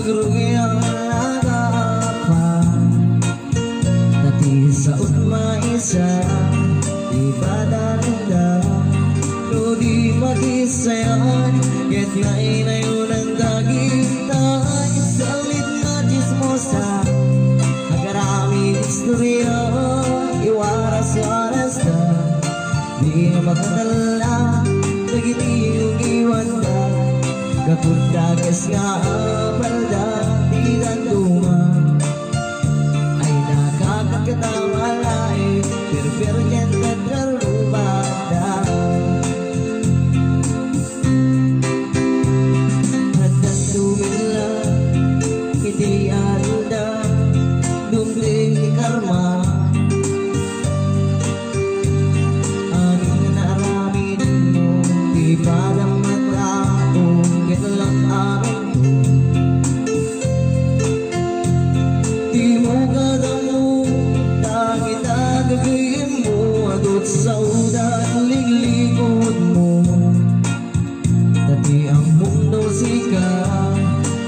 Grugiyang nagapan Dati sa utmaisa Ibadalanda Lodi magisayan Ket nga inayon ang dagitay Salit na chismosa Agarami istorya Iwaras-waras na Di na makatala Dagiti yung iwan na Kapundagas nga palda Di danduma Ay nakakatawalay Pero yan nagkarubada At nandumila Hindi alda Dumling ni karma Aning naramin mo Di parang matao Ito lang amin mo Di mo kadamo Tangit-agagin mo Adot sa udan Liglikod mo Dati ang mundo sika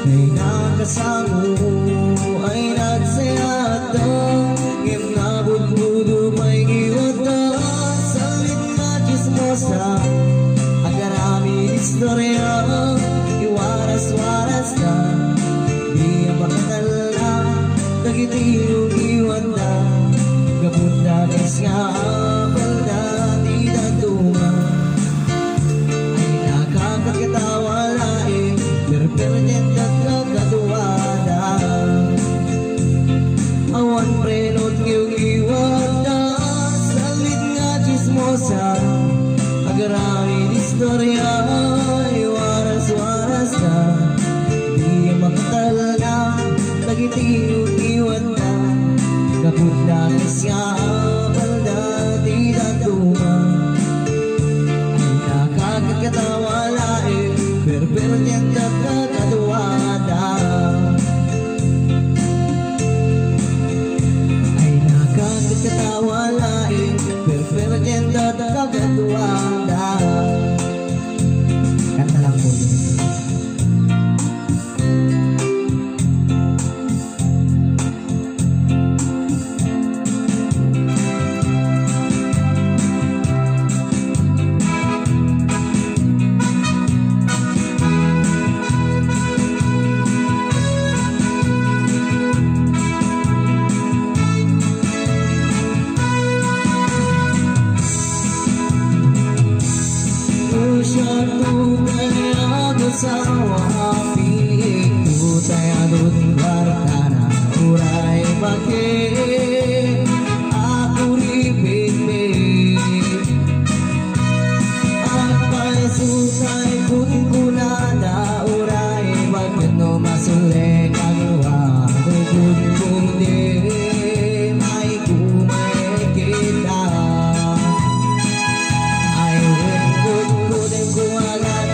Ay nakasamo Ay nagsayata Ngem na budbudo May giwata Salit na chismosa Agarami istorya Iwaras-waras na Di ang makatala Dagiti yung iwan na Kapundagas nga palda Di danduma Ay nakakatawalay Perpernyent at kakaduwada Awan prenot ngayong iwan na Salit nga chismosa Agaramin istorya Iwaras-waras na Di ang makatala Dagiti yung iwan na Kapundagas nga palda Di danduma Ay nakakatawalay Perpernyent at kakaduwada Ay nakakatawalay Perpernyent at kakaduwada Kanta lang po Sawa piling tutay adun kwartana uray pake aku ribit akal susay kunkunada uray bagno masule kagwa kun de may kumay kita ay kun kuwagan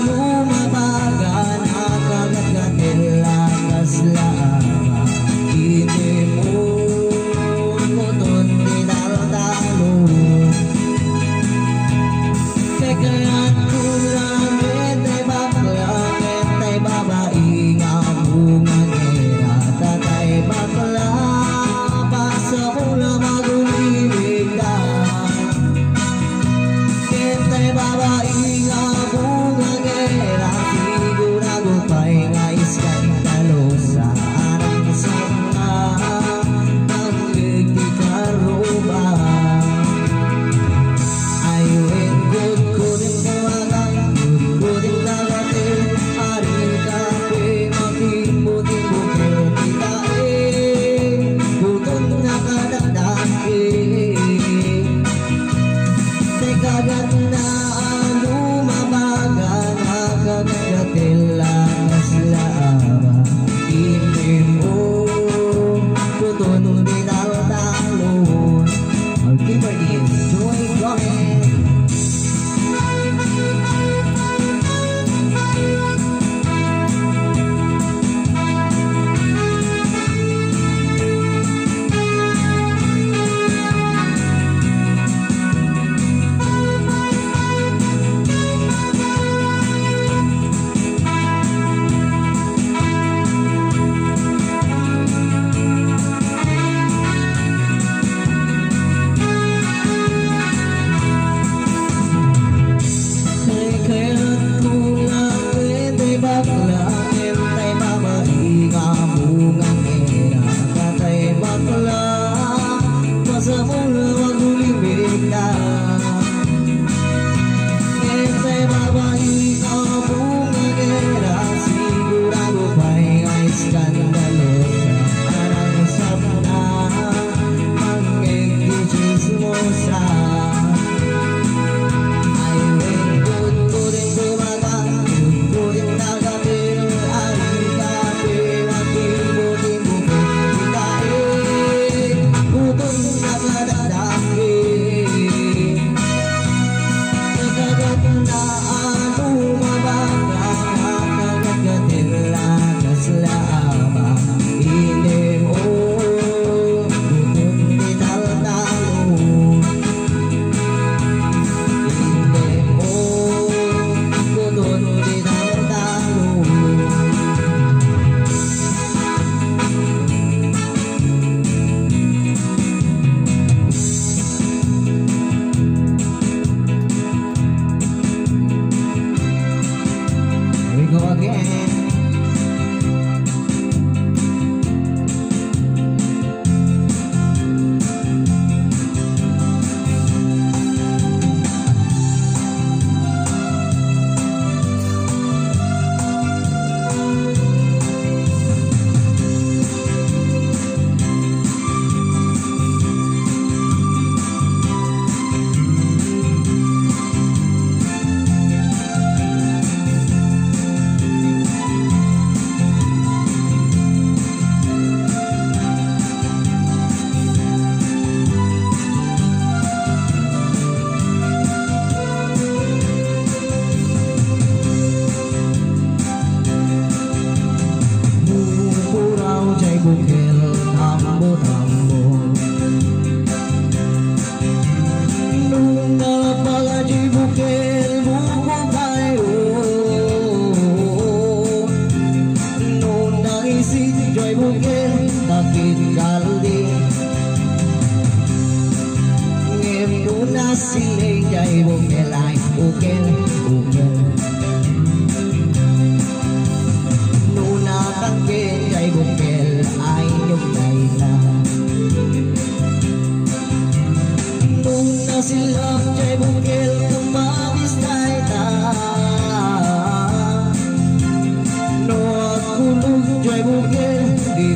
Lumabas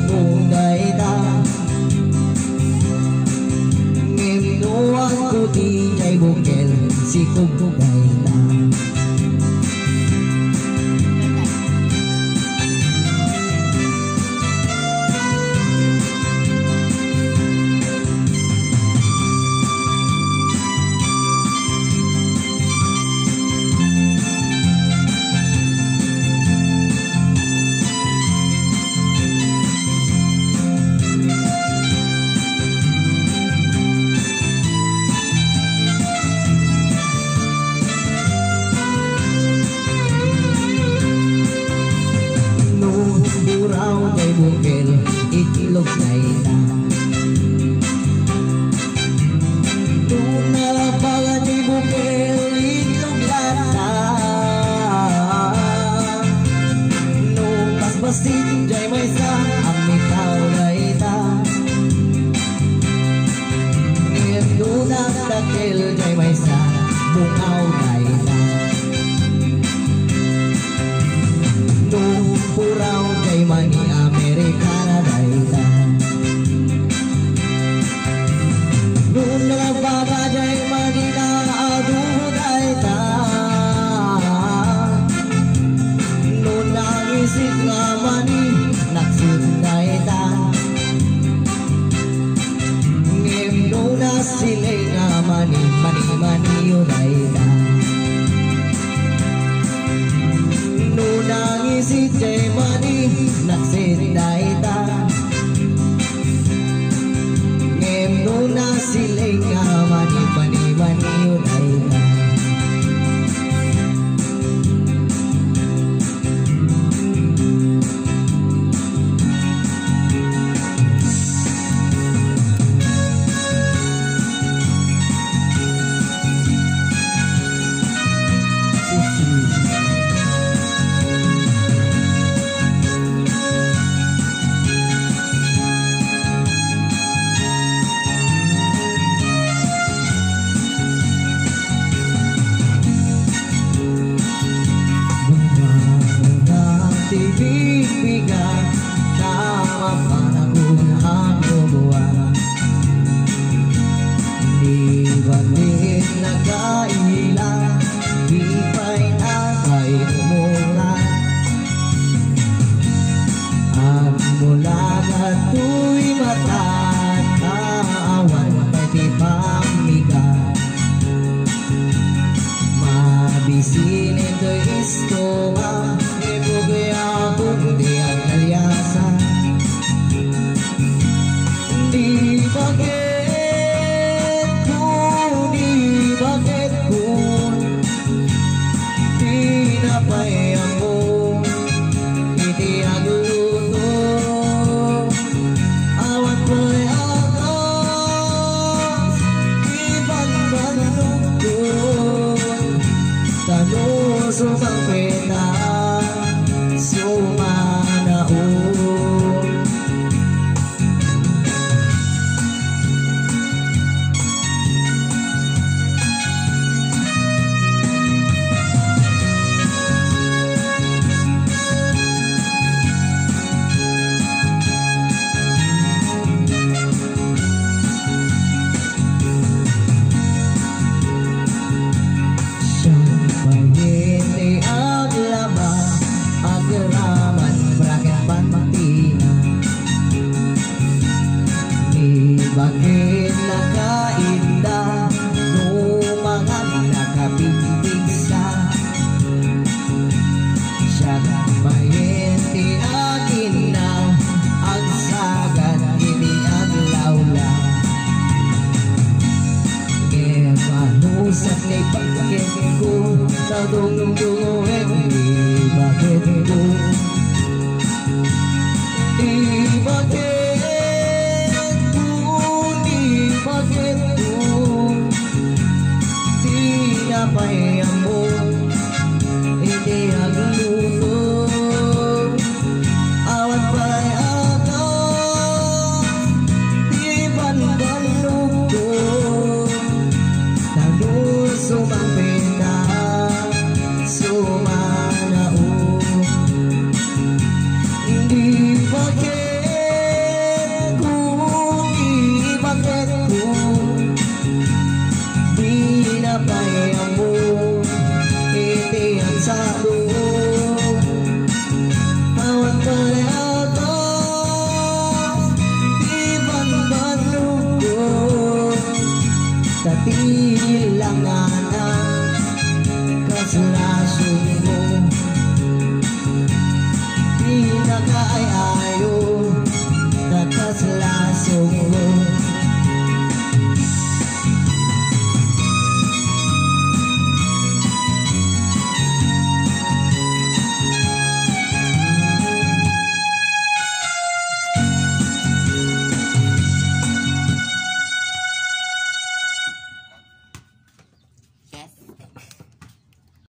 mong daita Ngimnuan ko di jay bukel si kong daita bukil itlog na ina Tuna pala di bukil itlog lata Nung paspasin jay may sa amitaw na ita Ngayon tuna dakil jay may sa bungaw na ita Nung puraw jay mani Amerikana daita Nung nalabaga jay manina adu daita Nung nangisip nga mani naksin daita Ngim nung nasilay nga mani mani yun daita Nung nangisip jay mani naksin daita Ngem nuna silay nga mani yun daita Bibigan na mapanahon ang buwan Di balik nagkailan Di pa'y nakay umulan Ang mula na tu'y mata Naawan pa'y di pamigat Mabisin ito'y istowa Di ang naliasan Di bakit kung Di napayang mo Iti ang luto Awat ko'y akas Ibang banlugod Tanos upang pena Sumanaon Siyang pahiti ang laba Agaraman bracket pantina Di bakit nakainda Nung mga nakapipigsa Siyang pahiti akin na Ang sagat hindi ang lawla Kaya mahusap na ipagkakit ko Sa dungdunguin Di bakit ko Di bakit ko Di napayang mo Hindi ang luto Awat pa'y akas Di banbalog ko Sumang pena, sumanaon sa buhay.